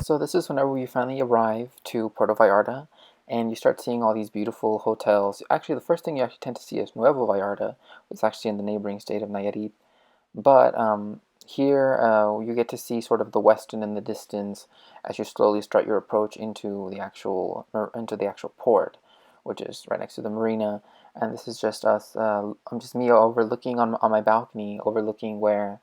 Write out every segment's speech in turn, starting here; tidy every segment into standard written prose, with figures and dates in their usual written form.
So this is whenever we finally arrive to Puerto Vallarta and you start seeing all these beautiful hotels. Actually, the first thing you actually tend to see is Nuevo Vallarta, which is actually in the neighboring state of Nayarit. But here you get to see sort of the western in the distance as you slowly start your approach into the actual port, which is right next to the marina. And this is just us. I'm just me overlooking on my balcony, overlooking where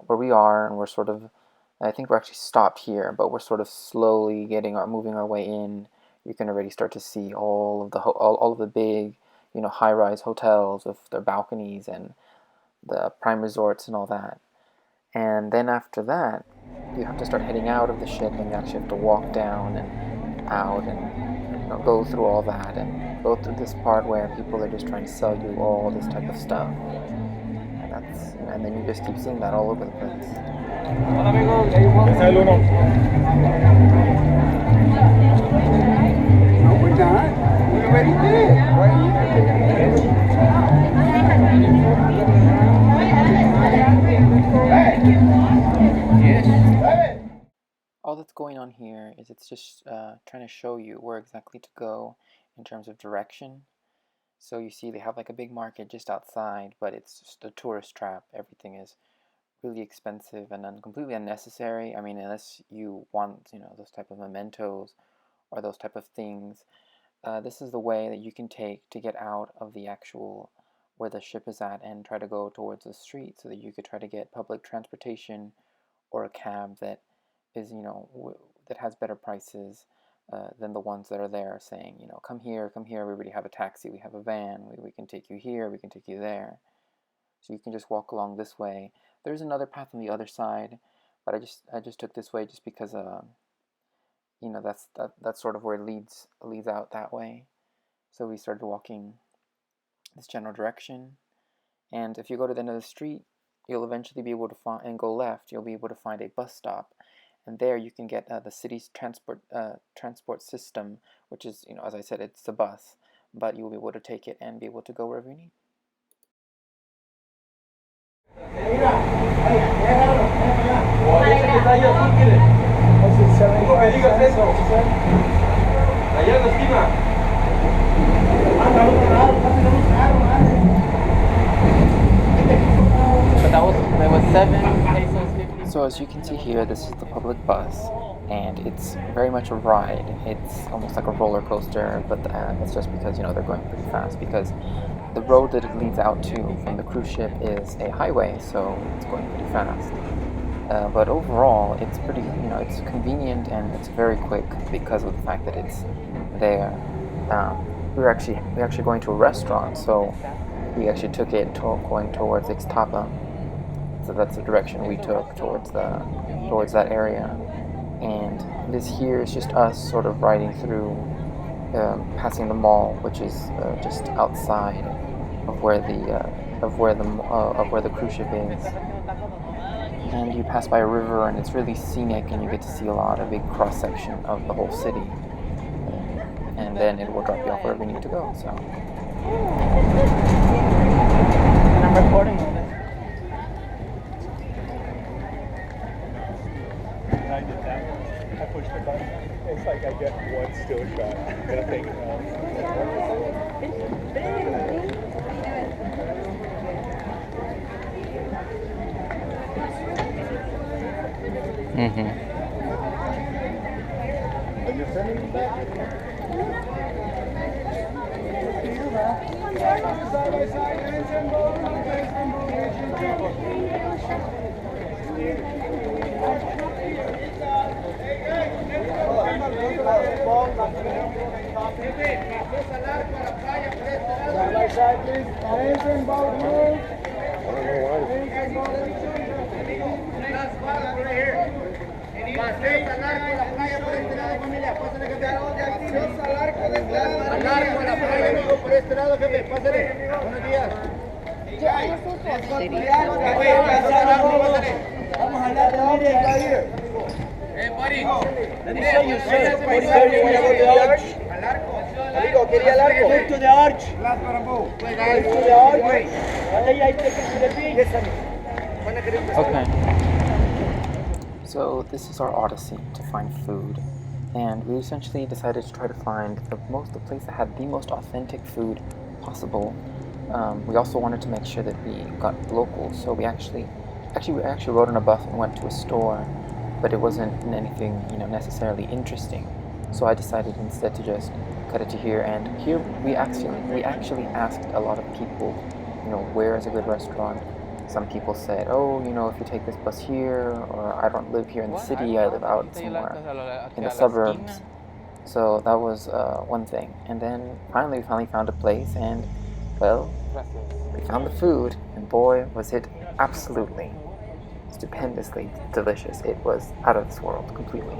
we are, and we're sort of. I think we're actually stopped here, but we're sort of slowly moving our way in. You can already start to see all of the big, high-rise hotels with their balconies and the prime resorts and all that. And then after that, you have to start heading out of the ship, and you actually have to walk down and out and go through all that and go through this part where people are just trying to sell you all this type of stuff. And then you just keep seeing that all over the place. Hola amigos, está el uno. No, we're not. We already did. Yes. All that's going on here is it's just trying to show you where exactly to go in terms of direction. So you see they have like a big market just outside, but it's just a tourist trap. Everything is really expensive and completely unnecessary. I mean, unless you want, those type of mementos or those type of things, this is the way that you can take to get out of the actual where the ship is at and try to go towards the street, so that you could try to get public transportation or a cab that is, that has better prices than the ones that are there saying, come here, we already have a taxi, we have a van, we can take you here, we can take you there. So you can just walk along this way. There's another path on the other side, but I just took this way just because that's sort of where it leads out that way. So we started walking this general direction, and if you go to the end of the street, you'll eventually be able to find, and go left, you'll be able to find a bus stop, and there you can get the city's transport system, which is, as I said, it's the bus, but you'll be able to take it and be able to go wherever you need. That was 7 pesos 50. So as you can see here, this is the public bus, and it's very much a ride. It's almost like a roller coaster, but it's just because they're going pretty fast, because the road that it leads out to from the cruise ship is a highway, so it's going pretty fast. But overall, it's pretty, it's convenient and it's very quick because of the fact that it's there. We're actually going to a restaurant, so we actually took it going towards Ixtapa. So that's the direction we took towards that area. And this here is just us sort of riding through, passing the mall, which is just outside of where the cruise ship is. And you pass by a river, and it's really scenic, and you get to see a big cross section of the whole city. And then it will drop you off wherever you need to go. So. And I'm recording all this. I did that. I pushed the button. It's like I get one still shot. Nothing So this is our odyssey to find food, and we essentially decided to try to find the place that had the most authentic food possible. We also wanted to make sure that we got local, so we actually rode on a bus and went to a store, but it wasn't anything necessarily interesting. So I decided instead to just cut it to here, and here we actually asked a lot of people, where is a good restaurant. Some people said, oh, if you take this bus here, or I don't live here in the city, I live out somewhere in the suburbs. So that was one thing. And then we finally found a place, and well, we found the food, and boy, was it absolutely stupendously delicious. It was out of this world completely.